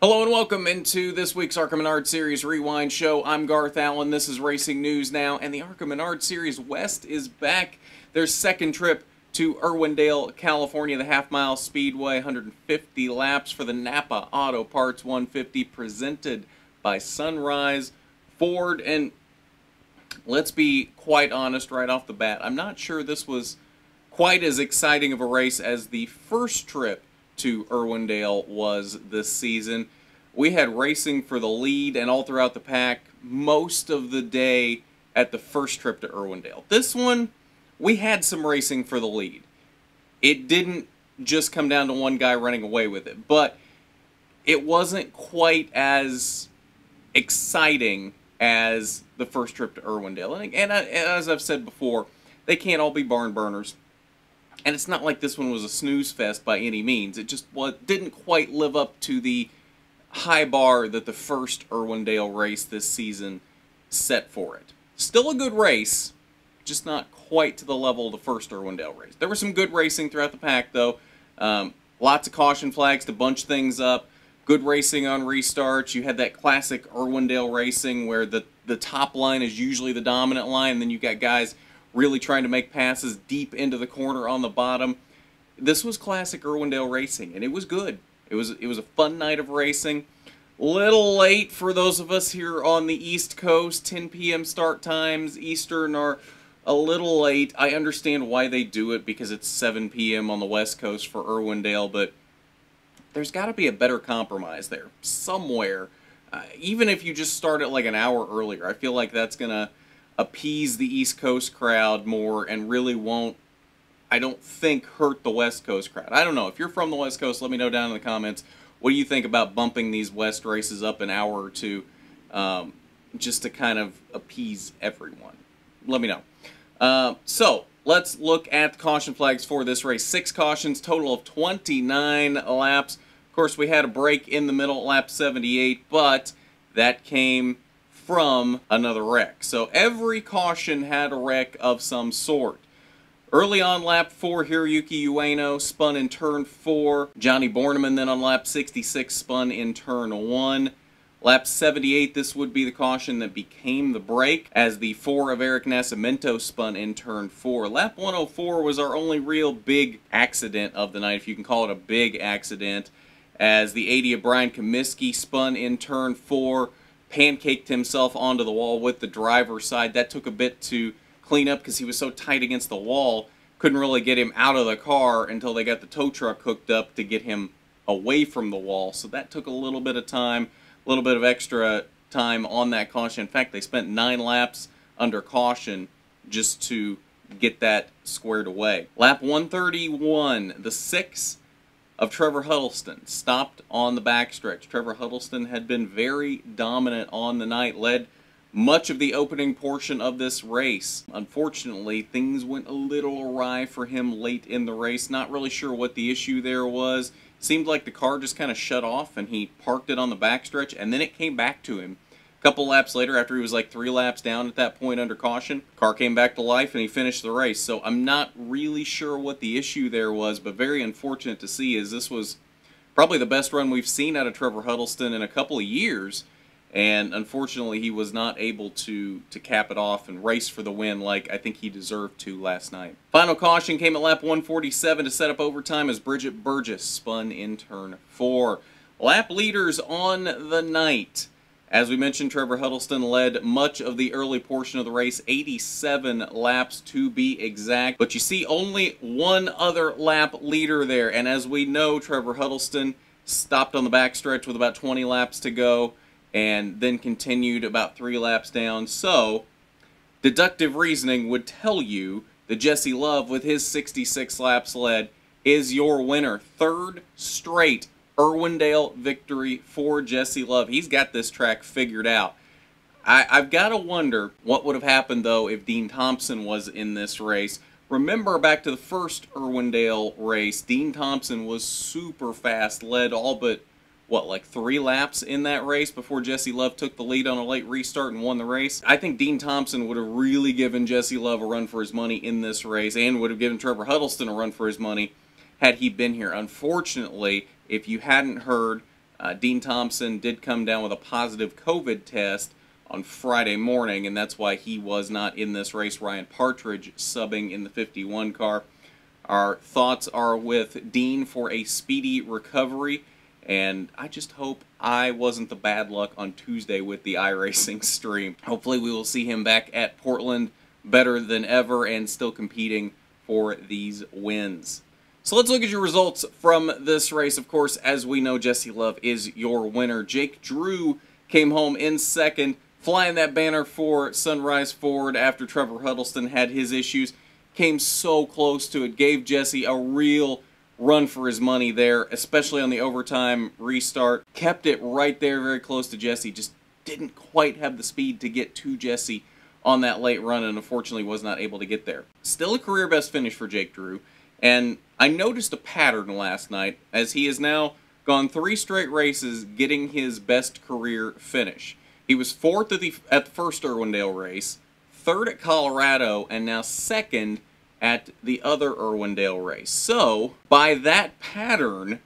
Hello and welcome into this week's Arca Menard Series Rewind Show. I'm Garth Allen. This is Racing News Now, and the Arca Menard Series West is back. Their second trip to Irwindale, California, the half-mile speedway, 150 laps for the Napa Auto Parts 150, presented by Sunrise Ford. And let's be quite honest right off the bat, I'm not sure this was quite as exciting of a race as the first trip to Irwindale was this season. We had racing for the lead and all throughout the pack most of the day at the first trip to Irwindale. This one, we had some racing for the lead. It didn't just come down to one guy running away with it, but it wasn't quite as exciting as the first trip to Irwindale. And as I've said before, they can't all be barn burners. And it's not like this one was a snooze fest by any means. It just didn't quite live up to the high bar that the first Irwindale race this season set for it. Still a good race, just not quite to the level of the first Irwindale race. There was some good racing throughout the pack, though. Lots of caution flags to bunch things up. Good racing on restarts. You had that classic Irwindale racing where the top line is usually the dominant line, and then you got guys really trying to make passes deep into the corner on the bottom. This was classic Irwindale racing, and it was good. It was a fun night of racing. Little late for those of us here on the East Coast. 10 p.m. start times. Eastern are a little late. I understand why they do it because it's 7 p.m. on the West Coast for Irwindale, but there's got to be a better compromise there somewhere. Even if you just start it like an hour earlier, I feel like that's going to appease the East Coast crowd more and really won't, I don't think, hurt the West Coast crowd. I don't know. If you're from the West Coast, let me know down in the comments. What do you think about bumping these West races up an hour or two just to kind of appease everyone? Let me know. So, let's look at the caution flags for this race. 6 cautions, total of 29 laps. Of course, we had a break in the middle at lap 78, but that came from another wreck. So every caution had a wreck of some sort. Early on lap 4, Hiroyuki Ueno spun in turn 4. Johnny Borneman then on lap 66 spun in turn 1. Lap 78, this would be the caution that became the break, as the 4 of Eric Nascimento spun in turn 4. Lap 104 was our only real big accident of the night, if you can call it a big accident, as the 80 of Brian Comiskey spun in turn 4, pancaked himself onto the wall with the driver's side. That took a bit to clean up because he was so tight against the wall. Couldn't really get him out of the car until they got the tow truck hooked up to get him away from the wall. So that took a little bit of time, a little bit of extra time on that caution. In fact, they spent 9 laps under caution just to get that squared away. Lap 131, the 6 of Trevor Huddleston stopped on the backstretch. Trevor Huddleston had been very dominant on the night, led much of the opening portion of this race. Unfortunately, things went a little awry for him late in the race. Not really sure what the issue there was. Seemed like the car just kind of shut off and he parked it on the backstretch, and then it came back to him. A couple laps later, after he was like 3 laps down at that point under caution, car came back to life and he finished the race. So I'm not really sure what the issue there was, but very unfortunate to see, as this was probably the best run we've seen out of Trevor Huddleston in a couple of years, and unfortunately he was not able to cap it off and race for the win like I think he deserved to last night. Final caution came at lap 147 to set up overtime as Bridget Burgess spun in turn 4. Lap leaders on the night. As we mentioned, Trevor Huddleston led much of the early portion of the race, 87 laps to be exact. But you see only one other lap leader there, and as we know, Trevor Huddleston stopped on the backstretch with about 20 laps to go and then continued about 3 laps down. So, deductive reasoning would tell you that Jesse Love, with his 66 laps led, is your winner. 3rd straight Irwindale victory for Jesse Love. He's got this track figured out. I've got to wonder what would have happened, though, if Dean Thompson was in this race. Remember back to the first Irwindale race, Dean Thompson was super fast, led all but, what, like 3 laps in that race before Jesse Love took the lead on a late restart and won the race. I think Dean Thompson would have really given Jesse Love a run for his money in this race, and would have given Trevor Huddleston a run for his money had he been here. Unfortunately, if you hadn't heard, Dean Thompson did come down with a positive COVID test on Friday morning, and that's why he was not in this race. Ryan Partridge subbing in the 51 car. Our thoughts are with Dean for a speedy recovery, and I just hope I wasn't the bad luck on Tuesday with the iRacing stream. Hopefully we will see him back at Portland better than ever and still competing for these wins. So let's look at your results from this race. Of course, as we know, Jesse Love is your winner. Jake Drew came home in second, flying that banner for Sunrise Ford after Trevor Huddleston had his issues. Came so close to it, gave Jesse a real run for his money there, especially on the overtime restart. Kept it right there, very close to Jesse. Just didn't quite have the speed to get to Jesse on that late run, and unfortunately was not able to get there. Still a career best finish for Jake Drew, and I noticed a pattern last night as he has now gone 3 straight races getting his best career finish. He was 4th at the first Irwindale race, 3rd at Colorado, and now 2nd at the other Irwindale race. So, by that pattern,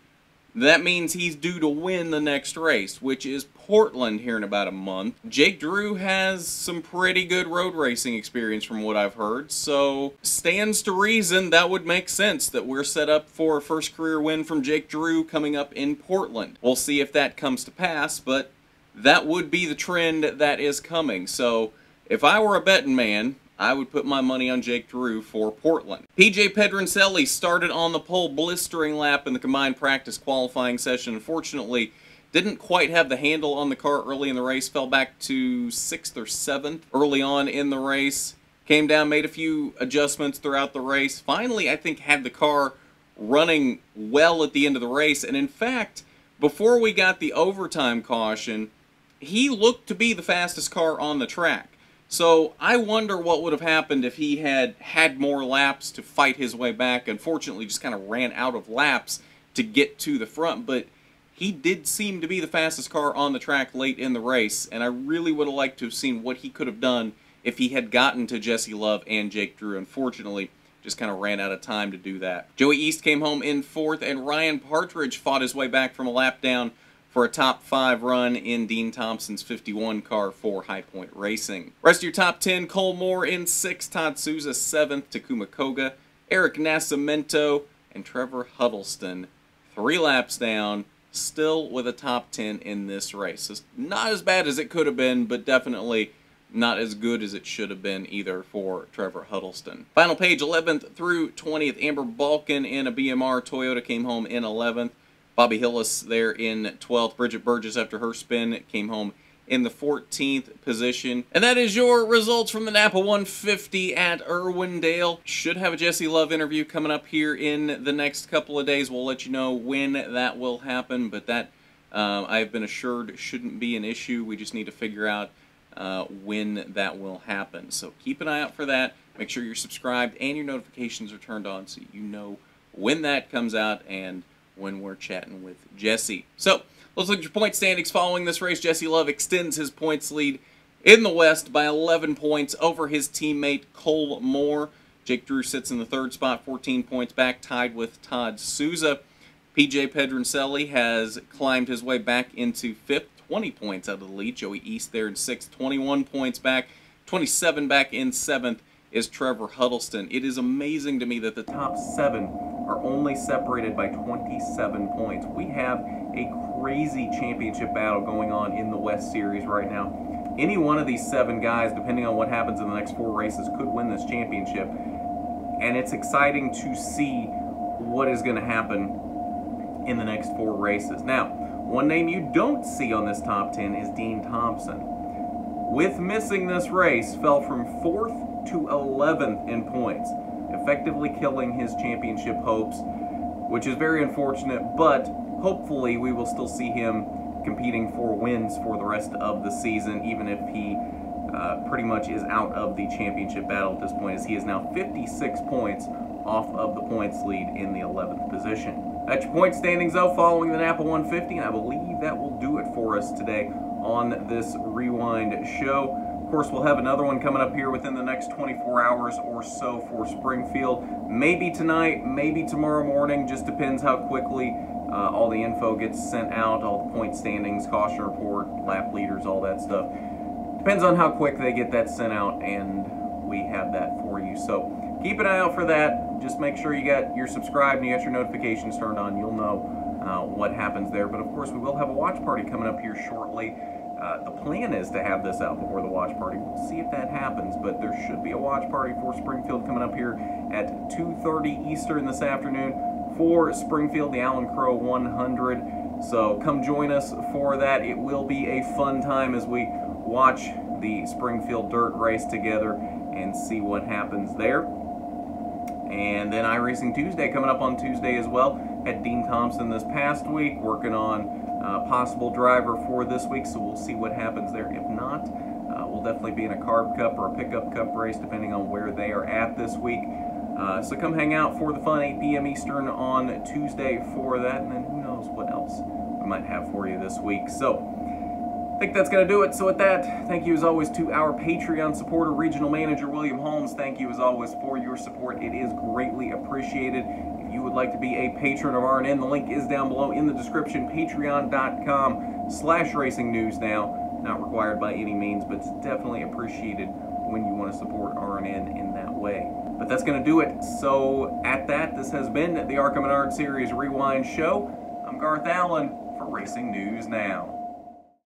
that means he's due to win the next race, which is Portland here in about a month. Jake Drew has some pretty good road racing experience from what I've heard, so stands to reason that would make sense that we're set up for a first career win from Jake Drew coming up in Portland. We'll see if that comes to pass, but that would be the trend that is coming. So if I were a betting man, I would put my money on Jake Drew for Portland. PJ Pedroncelli started on the pole, blistering lap in the combined practice qualifying session. Unfortunately, didn't quite have the handle on the car early in the race, fell back to 6th or 7th early on in the race. Came down, made a few adjustments throughout the race. Finally, I think, had the car running well at the end of the race. And in fact, before we got the overtime caution, he looked to be the fastest car on the track. So I wonder what would have happened if he had had more laps to fight his way back. Unfortunately, just kind of ran out of laps to get to the front, but he did seem to be the fastest car on the track late in the race, and I really would have liked to have seen what he could have done if he had gotten to Jesse Love and Jake Drew. Unfortunately, just kind of ran out of time to do that. Joey East came home in 4th, and Ryan Partridge fought his way back from a lap down for a top 5 run in Dean Thompson's 51 car for High Point Racing. Rest of your top 10, Cole Moore in 6th, Todd Souza 7th, Takuma Koga, Eric Nascimento, and Trevor Huddleston 3 laps down, still with a top 10 in this race. So not as bad as it could have been, but definitely not as good as it should have been either for Trevor Huddleston. Final page, 11th through 20th, Amber Balkin in a BMR Toyota came home in 11th. Bobby Hillis there in 12th. Bridget Burgess, after her spin, came home in the 14th position. And that is your results from the Napa 150 at Irwindale. Should have a Jesse Love interview coming up here in the next couple of days. We'll let you know when that will happen, but that I've been assured shouldn't be an issue. We just need to figure out when that will happen. So keep an eye out for that. Make sure you're subscribed and your notifications are turned on so you know when that comes out and when we're chatting with Jesse. So let's look at your point standings following this race. Jesse Love extends his points lead in the West by 11 points over his teammate Cole Moore. Jake Drew sits in the 3rd spot, 14 points back, tied with Todd Souza. PJ Pedroncelli has climbed his way back into 5th, 20 points out of the lead. Joey East there in 6th, 21 points back. 27 back in 7th is Trevor Huddleston. It is amazing to me that the top 7 are only separated by 27 points. We have a crazy championship battle going on in the West Series right now. Any one of these 7 guys, depending on what happens in the next 4 races, could win this championship. And it's exciting to see what is going to happen in the next 4 races. Now, one name you don't see on this top 10 is Dean Thompson. With missing this race, fell from 4th to 11th in points, effectively killing his championship hopes, which is very unfortunate, but hopefully we will still see him competing for wins for the rest of the season, even if he pretty much is out of the championship battle at this point, as he is now 56 points off of the points lead in the 11th position. That's your point standings, though, following the Napa 150, and I believe that will do it for us today on this Rewind show. Of course, we'll have another one coming up here within the next 24 hours or so for Springfield. Maybe tonight, maybe tomorrow morning, just depends how quickly all the info gets sent out, all the point standings, caution report, lap leaders, all that stuff. Depends on how quick they get that sent out, and we have that for you. So keep an eye out for that. Just make sure you're subscribed and you got your notifications turned on. You'll know what happens there. But of course, we will have a watch party coming up here shortly. The plan is to have this out before the watch party. We'll see if that happens, but there should be a watch party for Springfield coming up here at 2:30 Eastern this afternoon for Springfield, the Allen Crow 100. So come join us for that. It will be a fun time as we watch the Springfield Dirt race together and see what happens there. And then iRacing Tuesday coming up on Tuesday as well. Had Dean Thompson this past week working on possible driver for this week, so we'll see what happens there. If not, we'll definitely be in a Carb Cup or a Pickup Cup race depending on where they are at this week. So come hang out for the fun, 8 p.m. Eastern on Tuesday for that, and then who knows what else we might have for you this week. So I think that's going to do it. So with that, thank you as always to our Patreon supporter, Regional Manager William Holmes. Thank you as always for your support. It is greatly appreciated. If you would like to be a patron of RNN, the link is down below in the description, patreon.com/racingnewsnow. Not required by any means, but it's definitely appreciated when you want to support RNN in that way. But that's going to do it. So at that, this has been the ARCA Menard Series Rewind Show. I'm Garth Allen for Racing News Now.